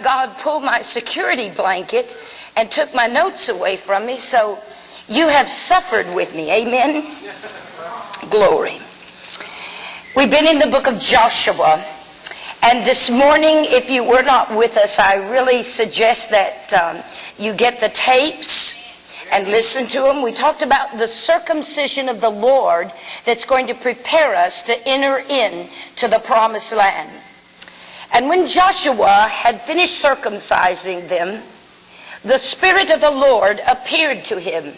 God pulled my security blanket and took my notes away from me, so you have suffered with me. Amen? Glory. We've been in the book of Joshua, and this morning, if you were not with us, I really suggest that you get the tapes and listen to them. We talked about the circumcision of the Lord that's going to prepare us to enter into the promised land. And when Joshua had finished circumcising them, the Spirit of the Lord appeared to him.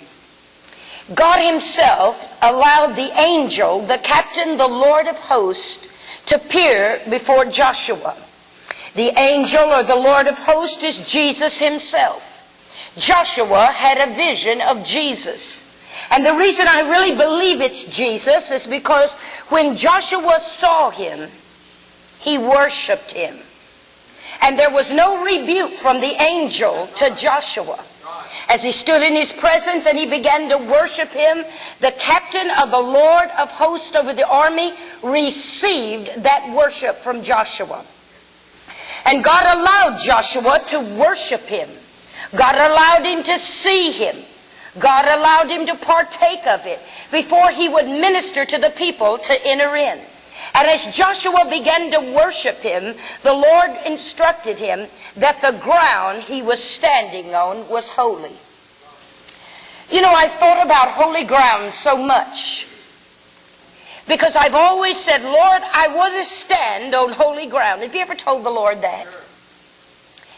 God himself allowed the angel, the captain, the Lord of hosts, to appear before Joshua. The angel or the Lord of hosts is Jesus himself. Joshua had a vision of Jesus. And the reason I really believe it's Jesus is because when Joshua saw him, he worshiped him. And there was no rebuke from the angel to Joshua. As he stood in his presence and he began to worship him, the captain of the Lord of hosts over the army received that worship from Joshua. And God allowed Joshua to worship him. God allowed him to see him. God allowed him to partake of it before he would minister to the people to enter in. And as Joshua began to worship him, the Lord instructed him that the ground he was standing on was holy. You know, I've thought about holy ground so much because I've always said, Lord, I want to stand on holy ground. Have you ever told the Lord that?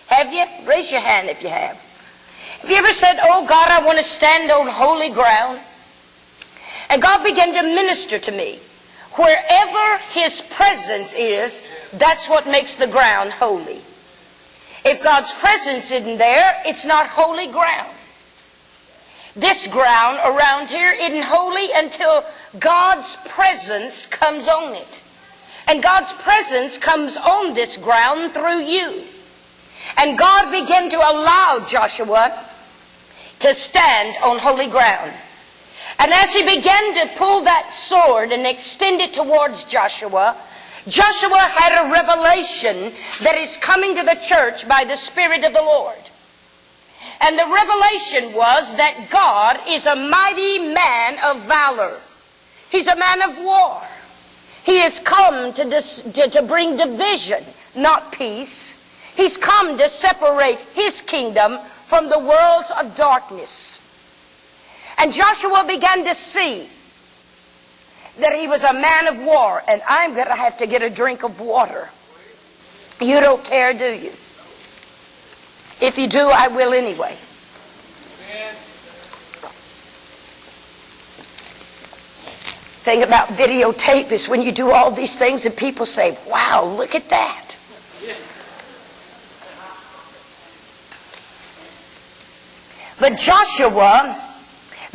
Have you? Raise your hand if you have. Have you ever said, oh God, I want to stand on holy ground? And God began to minister to me. Wherever his presence is, that's what makes the ground holy. If God's presence isn't there, it's not holy ground. This ground around here isn't holy until God's presence comes on it. And God's presence comes on this ground through you. And God began to allow Joshua to stand on holy ground. And as he began to pull that sword and extend it towards Joshua, Joshua had a revelation that is coming to the church by the Spirit of the Lord. And the revelation was that God is a mighty man of valor. He's a man of war. He has come to bring division, not peace. He's come to separate his kingdom from the worlds of darkness. And Joshua began to see that he was a man of war. And I'm going to have to get a drink of water. You don't care, do you? If you do, I will anyway. Thing about videotape is when you do all these things and people say, wow, look at that. But Joshua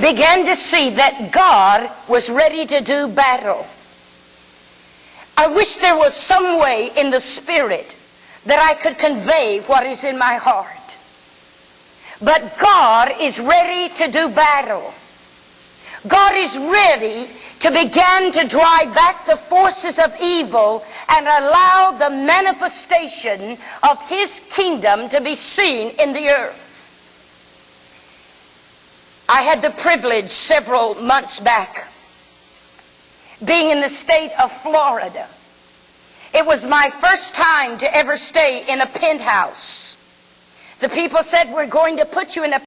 began to see that God was ready to do battle. I wish there was some way in the Spirit that I could convey what is in my heart. But God is ready to do battle. God is ready to begin to drive back the forces of evil and allow the manifestation of his kingdom to be seen in the earth. I had the privilege several months back being in the state of Florida. It was my first time to ever stay in a penthouse. The people said, we're going to put you in a